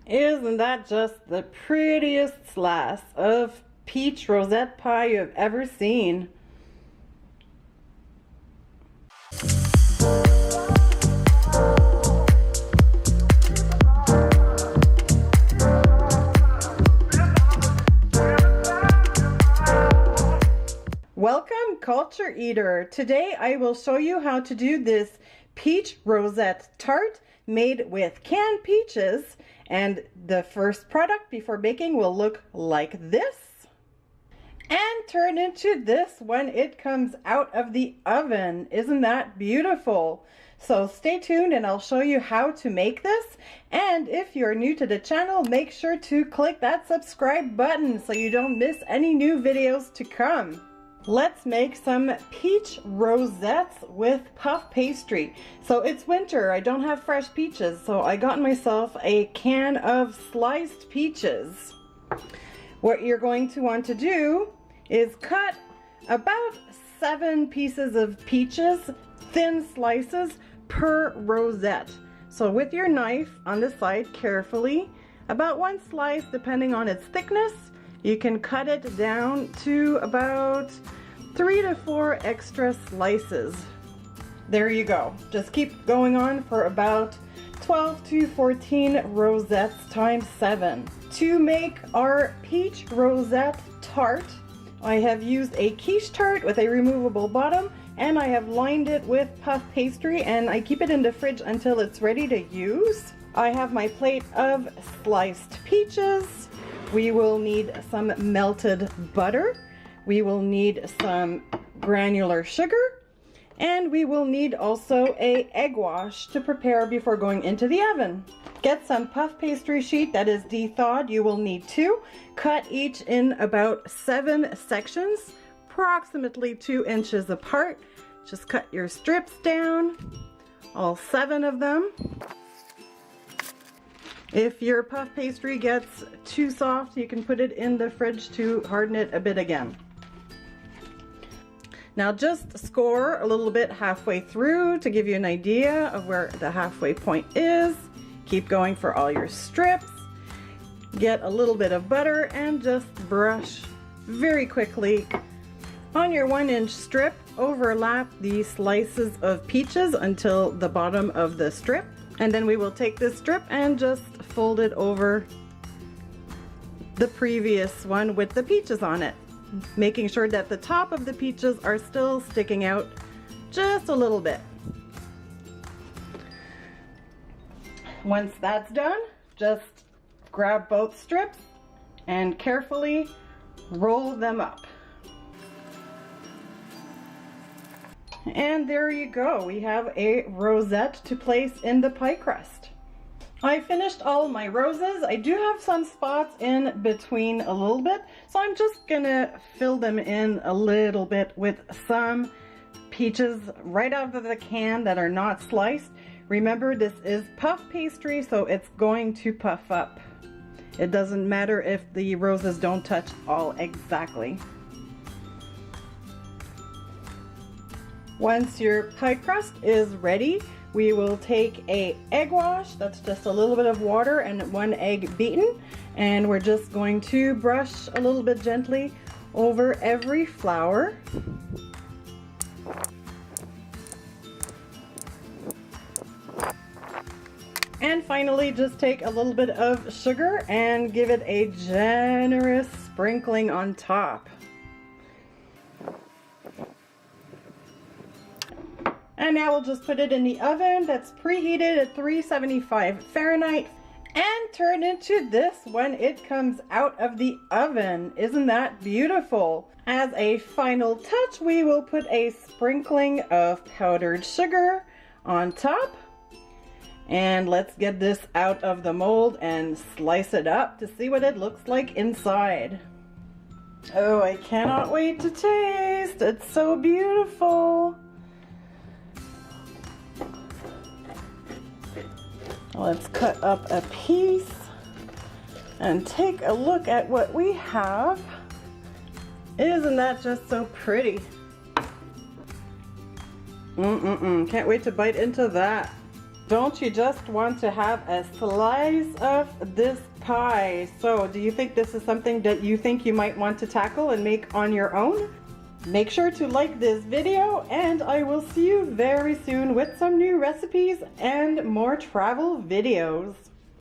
Isn't that just the prettiest slice of peach rosette pie you've ever seen? Welcome, Culture Eater. Today I will show you how to do this peach rosette tart made with canned peaches, and the first product before baking will look like this and turn into this when it comes out of the oven. Isn't that beautiful? So stay tuned and I'll show you how to make this. And if you're new to the channel, make sure to click that subscribe button so you don't miss any new videos to come. Let's make some peach rosettes with puff pastry. So it's winter, I don't have fresh peaches, so I got myself a can of sliced peaches. What you're going to want to do is cut about 7 pieces of peaches, thin slices per rosette. So with your knife on the side carefully, about 1 slice depending on its thickness. You can cut it down to about 3 to 4 extra slices. There you go. Just keep going on for about 12 to 14 rosettes times 7. To make our peach rosette tart, I have used a quiche tart with a removable bottom, and I have lined it with puff pastry, and I keep it in the fridge until it's ready to use. I have my plate of sliced peaches. We will need some melted butter. We will need some granular sugar, and we will need also an egg wash to prepare before going into the oven. Get some puff pastry sheet that is de-thawed. You will need 2. Cut each in about 7 sections, approximately 2 inches apart. Just cut your strips down, all 7 of them. If your puff pastry gets too soft, you can put it in the fridge to harden it a bit again. Now just score a little bit halfway through to give you an idea of where the halfway point is. Keep going for all your strips. Get a little bit of butter and just brush very quickly on your 1-inch strip. Overlap the slices of peaches until the bottom of the strip. And then we will take this strip and just fold it over the previous one with the peaches on it, making sure that the top of the peaches are still sticking out just a little bit. Once that's done, just grab both strips and carefully roll them up. And there you go, we have a rosette to place in the pie crust. I finished all my roses. I do have some spots in between a little bit, so I'm just gonna fill them in a little bit with some peaches right out of the can that are not sliced. Remember, this is puff pastry, so it's going to puff up. It doesn't matter if the roses don't touch all exactly. Once your pie crust is ready, we will take an egg wash. That's just a little bit of water and 1 egg beaten, and we're just going to brush a little bit gently over every flour. And finally, just take a little bit of sugar and give it a generous sprinkling on top. And now we'll just put it in the oven that's preheated at 375 Fahrenheit and turn into this when it comes out of the oven. Isn't that beautiful? As a final touch, we will put a sprinkling of powdered sugar on top. And let's get this out of the mold and slice it up to see what it looks like inside. Oh, I cannot wait to taste. It's so beautiful. Let's cut up a piece and take a look at what we have. Isn't that just so pretty? Can't wait to bite into that. Don't you just want to have a slice of this pie? So, do you think this is something that you think you might want to tackle and make on your own? Make sure to like this video, and I will see you very soon with some new recipes and more travel videos.